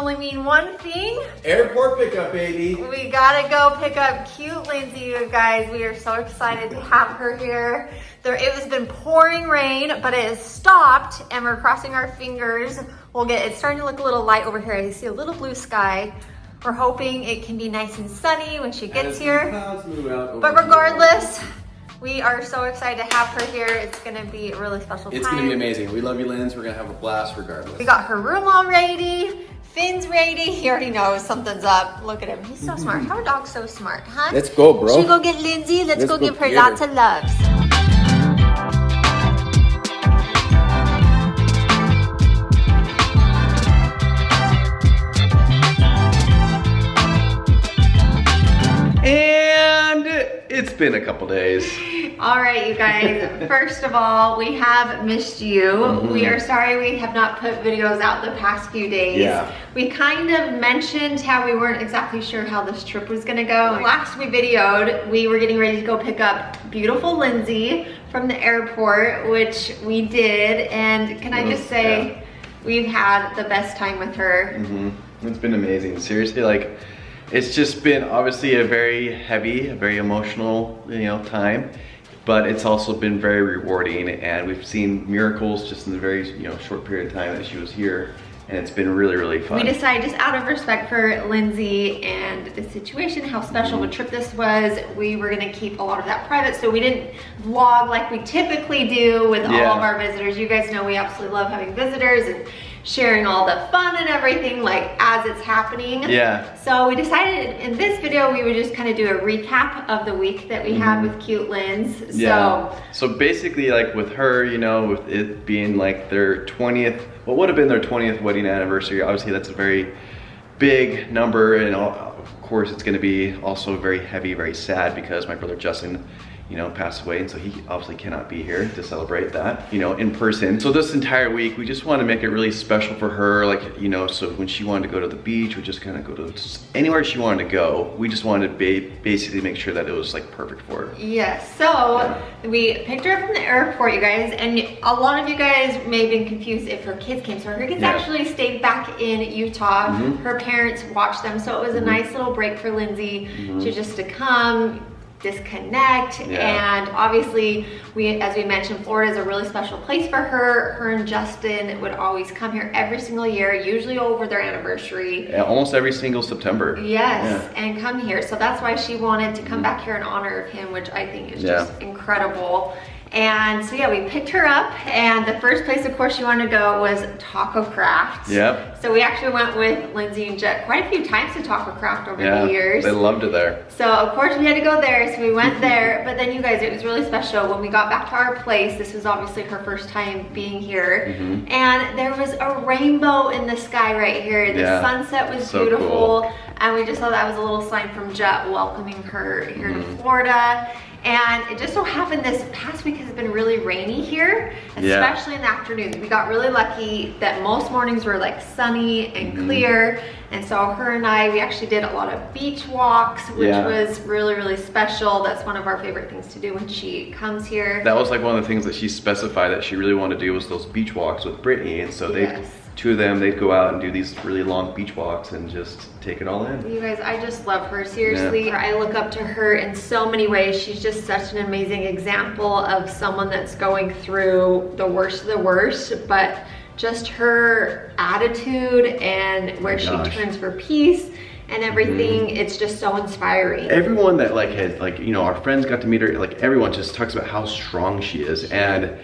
only mean one thing. Airport pickup, baby. We gotta go pick up cute Lindsay, you guys. We are so excited to have her here. It has been pouring rain, but it has stopped and we're crossing our fingers. It's starting to look a little light over here. I see a little blue sky. We're hoping it can be nice and sunny when she gets here. But regardless, we are so excited to have her here. It's gonna be a really special time. It's gonna be amazing. We love you, Linz. We're gonna have a blast regardless. We got her room all ready. Finn's ready. He already knows something's up. Look at him. He's so smart. How are dogs so smart, huh? Let's go, bro. Should we go get Lindsay? Let's go give her lots of loves. And it's been a couple days. All right, you guys. First of all, we have missed you. We are sorry we have not put videos out the past few days. Yeah. We kind of mentioned how we weren't exactly sure how this trip was gonna go. Last we videoed, we were getting ready to go pick up beautiful Lindsay from the airport, which we did. And can I just say, we've had the best time with her. It's been amazing. Seriously, like, it's just been obviously a very heavy, a very emotional, time, but it's also been very rewarding, and we've seen miracles just in the very, short period of time that she was here, and it's been really, really fun. We decided, just out of respect for Lindsay and the situation, how special of a trip this was, we were gonna keep a lot of that private, so we didn't vlog like we typically do with all of our visitors. You guys know we absolutely love having visitors and sharing all the fun and everything, like, as it's happening. Yeah. So we decided in this video we would just kind of do a recap of the week that we had with cute Linz. So basically, like, with her, with it being like their 20th, what would have been their 20th wedding anniversary, obviously that's a very big number, and of course it's going to be also very heavy, very sad, because my brother Justin passed away, and so he obviously cannot be here to celebrate that, in person. So this entire week, we just want to make it really special for her, like, so when she wanted to go to the beach, we just kind of go to anywhere she wanted to go. We just wanted to basically make sure that it was, like, perfect for her. Yes, so we picked her up from the airport, you guys, and a lot of you guys may have been confused if her kids came. So her kids actually stayed back in Utah. Her parents watched them, so it was a nice little break for Lindsay to just to come, disconnect, and obviously as we mentioned, Florida is a really special place for her. Her and Justin would always come here every single year, usually over their anniversary. Yeah, almost every single September. Yes, and come here. So that's why she wanted to come back here in honor of him, which I think is just incredible. And so we picked her up, and the first place, of course, she wanted to go was Taco Craft. Yep. So we actually went with Lindsay and Jet quite a few times to Taco Craft over the years. They loved it there. So of course we had to go there, so we went there. But then, you guys, it was really special when we got back to our place. This was obviously her first time being here, and there was a rainbow in the sky right here. The sunset was so beautiful, cool. And we just thought that was a little sign from Jet welcoming her here to Florida. And it just so happened this past week has been really rainy here, especially in the afternoons. We got really lucky that most mornings were like sunny and clear. And so her and we actually did a lot of beach walks, which was really, really special. That's one of our favorite things to do when she comes here. That was like one of the things that she specified that she really wanted to do was those beach walks with Brittany. And so two of them, they'd go out and do these really long beach walks and just take it all in. You guys, I just love her, seriously. I look up to her in so many ways. She's just such an amazing example of someone that's going through the worst of the worst, but just her attitude and where she turns for peace and everything, it's just so inspiring. Everyone that has our friends got to meet her, like, everyone just talks about how strong she is, and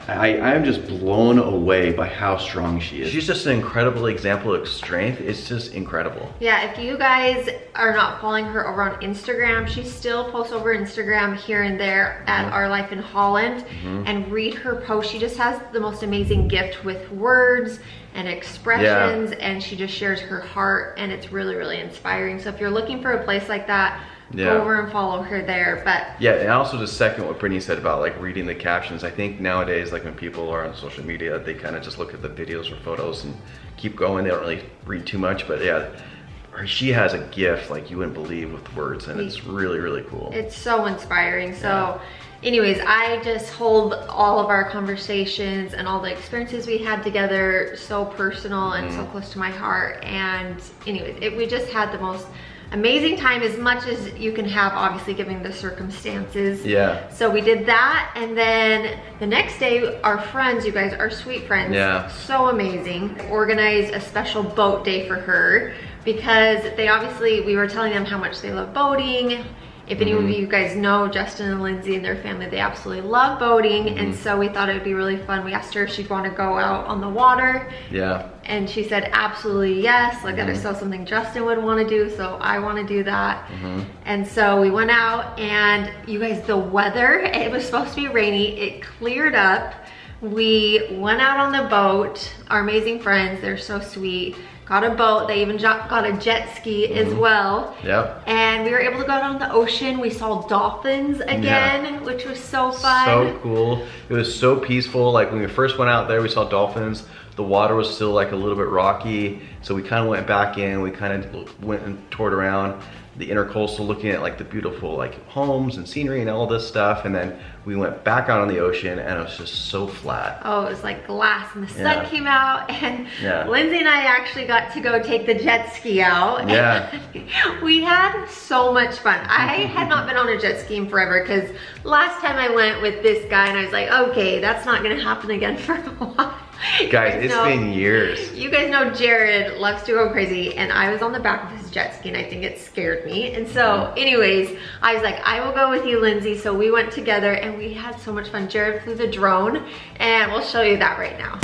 I'm just blown away by how strong she is. She's just an incredible example of strength. It's just incredible. Yeah, if you guys are not following her over on Instagram, she still posts over Instagram here and there at Our Life in Holland, and read her post. She just has the most amazing gift with words and expressions, and she just shares her heart, and it's really, really inspiring. So if you're looking for a place like that, go over and follow her there. But and also just second what Brittany said about like reading the captions. I think nowadays, like when people are on social media, they kind of just look at the videos or photos and keep going. They don't really read too much, but she has a gift like you wouldn't believe with words, and it's really, really cool. It's so inspiring. So anyways, I just hold all of our conversations and all the experiences we had together so personal and so close to my heart. And anyways, we just had the most amazing time, as much as you can have, obviously, given the circumstances. Yeah. So we did that, and then the next day, our friends, you guys, our sweet friends, so amazing, organized a special boat day for her, because they obviously, we were telling them how much they love boating. If any of you guys know Justin and Lindsay and their family, they absolutely love boating. And so we thought it would be really fun. We asked her if she'd want to go out on the water. Yeah. And she said absolutely yes. Like that is so something Justin would want to do, so I want to do that. And so we went out, and you guys, the weather, it was supposed to be rainy. It cleared up. We went out on the boat. Our amazing friends, they're so sweet. Got a boat. They even got a jet ski as well. Yep. And we were able to go out on the ocean. We saw dolphins again, which was so fun. So cool. It was so peaceful. Like when we first went out there, we saw dolphins. The water was still like a little bit rocky. So we kind of went back in. We kind of went and toured around the intercoastal, looking at like the beautiful like homes and scenery and all this stuff. And then we went back out on the ocean, and it was just so flat. Oh, it was like glass, and the sun came out, and Lindsay and I actually got to go take the jet ski out. Yeah. We had so much fun. I had not been on a jet ski in forever, because last time I went with this guy, and I was like, okay, that's not gonna happen again for a while. Guys, it's been years. You guys know Jared loves to go crazy, and I was on the back of his jet ski, and I think it scared me. And so anyways, I was like, I will go with you, Lindsay. So we went together, and we had so much fun. Jared flew the drone, and we'll show you that right now.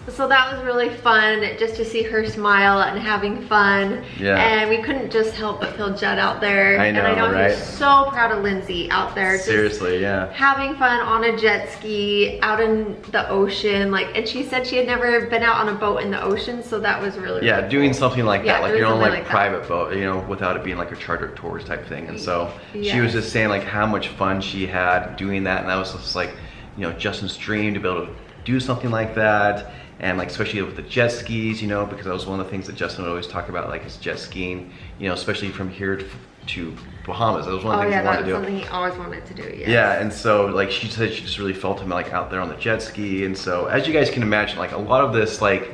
So that was really fun, just to see her smile and having fun. Yeah. And we couldn't just help but feel Judd out there. I know, and I know right? he's so proud of Lindsay out there. Seriously, yeah. Having fun on a jet ski, out in the ocean. Like, and she said she had never been out on a boat in the ocean, so that was really, yeah, really doing cool. something like that, like your own like that. private boat, you know, without it being like a chartered tours type thing. And so she was just saying like how much fun she had doing that, and that was just like, you know, Justin's dream to be able to do something like that. And like especially with the jet skis, you know, because that was one of the things that Justin would always talk about, like his jet skiing, you know, especially from here to Bahamas. That was one of the things he wanted to do. Oh yeah, that was something he always wanted to do, yes. Yeah, and so like she said she just really felt him like out there on the jet ski. And so as you guys can imagine, like a lot of this like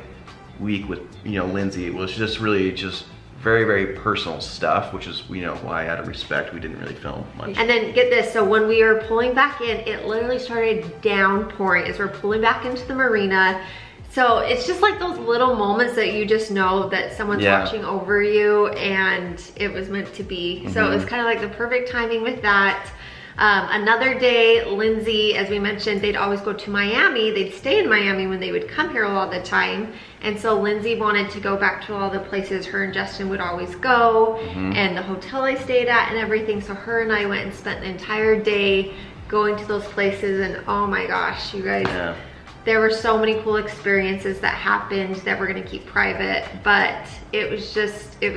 week with, you know, Lindsay was just really just very, very personal stuff, which is, you know, why out of respect we didn't really film much. And then get this, so when we were pulling back in, it literally started downpouring as we're pulling back into the marina. So it's just like those little moments that you just know that someone's watching over you, and it was meant to be. So it was kind of like the perfect timing with that. Another day, Lindsay, as we mentioned, they'd always go to Miami. They'd stay in Miami when they would come here a lot of the time. And so Lindsay wanted to go back to all the places her and Justin would always go, and the hotel they stayed at and everything. So her and I went and spent the entire day going to those places, and oh my gosh, you guys, there were so many cool experiences that happened that we're gonna keep private, but it was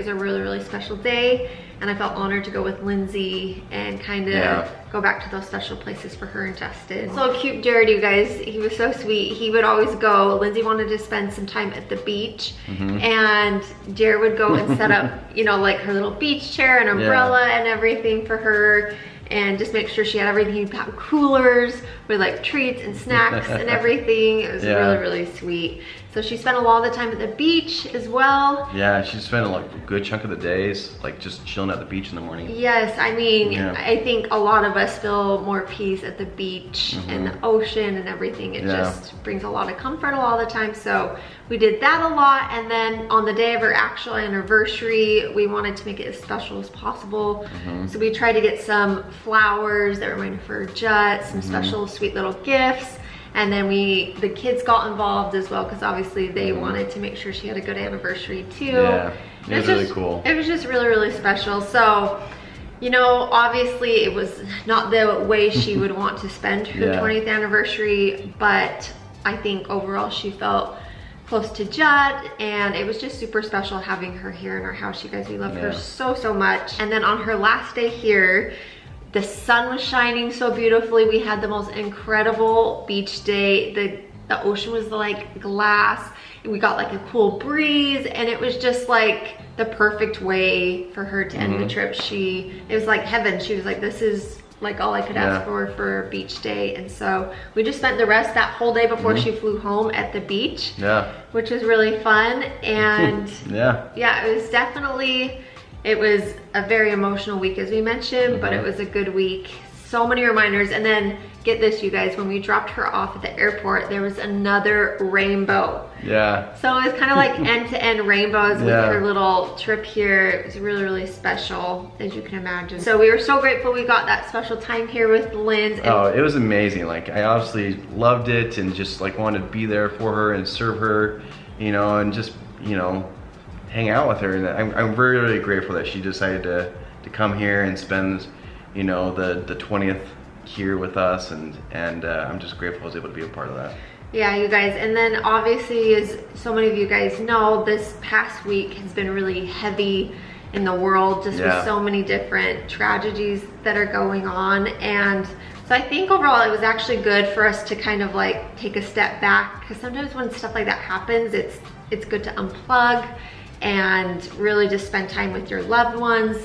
a really, really special day. And I felt honored to go with Lindsay and kind of go back to those special places for her and Justin. So cute, Jared, you guys. He was so sweet. He would always go. Lindsay wanted to spend some time at the beach, and Jared would go and set up, you know, like her little beach chair and umbrella and everything for her, and just make sure she had everything. He'd have coolers with like treats and snacks and everything. It was really, really sweet. So she spent a lot of the time at the beach as well. Yeah, she spent like a good chunk of the days like just chilling at the beach in the morning. Yes, I mean, I think a lot of us feel more peace at the beach and the ocean and everything. It just brings a lot of comfort a lot of the time. So we did that a lot. And then on the day of our actual anniversary, we wanted to make it as special as possible. So we tried to get some flowers that reminded her of Jut, some special sweet little gifts. And then the kids got involved as well, because obviously they wanted to make sure she had a good anniversary too. Yeah, it was really cool. It was just really, really special. So, you know, obviously it was not the way she would want to spend her 20th anniversary, but I think overall she felt close to Jut, and it was just super special having her here in our house. You guys, we love her so, so much. And then on her last day here, the sun was shining so beautifully. We had the most incredible beach day. The ocean was like glass, and we got like a cool breeze, and it was just like the perfect way for her to end the trip. It was like heaven. She was like, this is like all I could ask for a beach day. And so we just spent the rest that whole day before she flew home at the beach, which was really fun. And it was a very emotional week, as we mentioned, but it was a good week. So many reminders. And then get this, you guys, when we dropped her off at the airport, there was another rainbow. So it was kind of like end-to-end rainbows with her little trip here. It was really, really special, as you can imagine. So we were so grateful we got that special time here with Lynn. Oh, it was amazing. Like, I obviously loved it and just like wanted to be there for her and serve her, you know, and just, you know, hang out with her. And I'm very, really grateful that she decided to come here and spend, you know, the 20th here with us, and I'm just grateful I was able to be a part of that. Yeah, you guys. And then obviously, as so many of you guys know, this past week has been really heavy in the world, just with so many different tragedies that are going on. And so I think overall it was actually good for us to kind of like take a step back, because sometimes when stuff like that happens, it's good to unplug and really just spend time with your loved ones,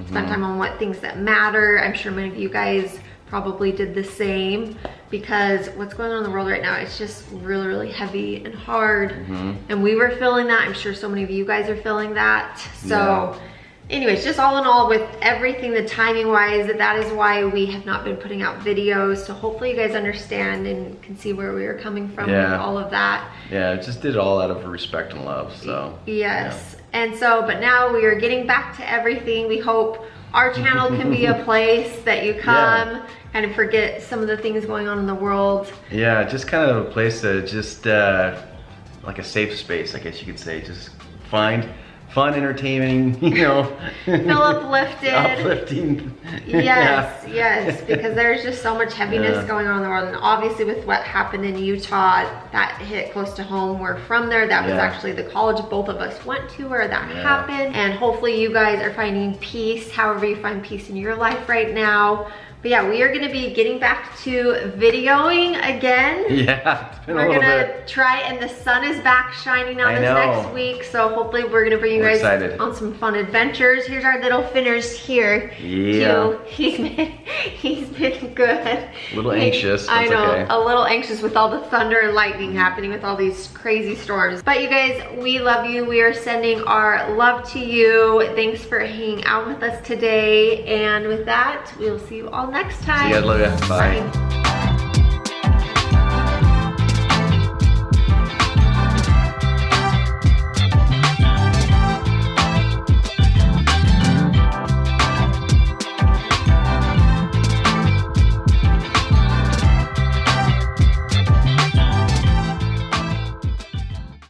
spend time on what things that matter. I'm sure many of you guys probably did the same, because what's going on in the world right now, it's just really, really heavy and hard. And we were feeling that. I'm sure so many of you guys are feeling that. So anyways, just all in all, with everything, the timing wise, that is why we have not been putting out videos. So hopefully you guys understand and can see where we are coming from with all of that. Yeah, just did it all out of respect and love. So yes. And so, but now we are getting back to everything. We hope our channel can be a place that you come kind of forget some of the things going on in the world. Yeah, just kind of a place to just like a safe space, I guess you could say. Just find fun, entertaining, you know. Feel uplifted. Uplifting. Yes, yes, because there's just so much heaviness going on in the world. And obviously with what happened in Utah, that hit close to home. We're from there. That was actually the college both of us went to where that happened. And hopefully you guys are finding peace, however you find peace in your life right now. But yeah, we are gonna be getting back to videoing again. Yeah, it's been a little bit. We're gonna try, and the sun is back shining out this next week, so hopefully we're gonna bring you guys on some fun adventures. Here's our little Finners here. Yeah. He's been good. A little anxious. I know, a little anxious with all the thunder and lightning happening with all these crazy storms. But you guys, we love you. We are sending our love to you. Thanks for hanging out with us today. And with that, we'll see you all next time. See you guys, love you. Bye. Bye.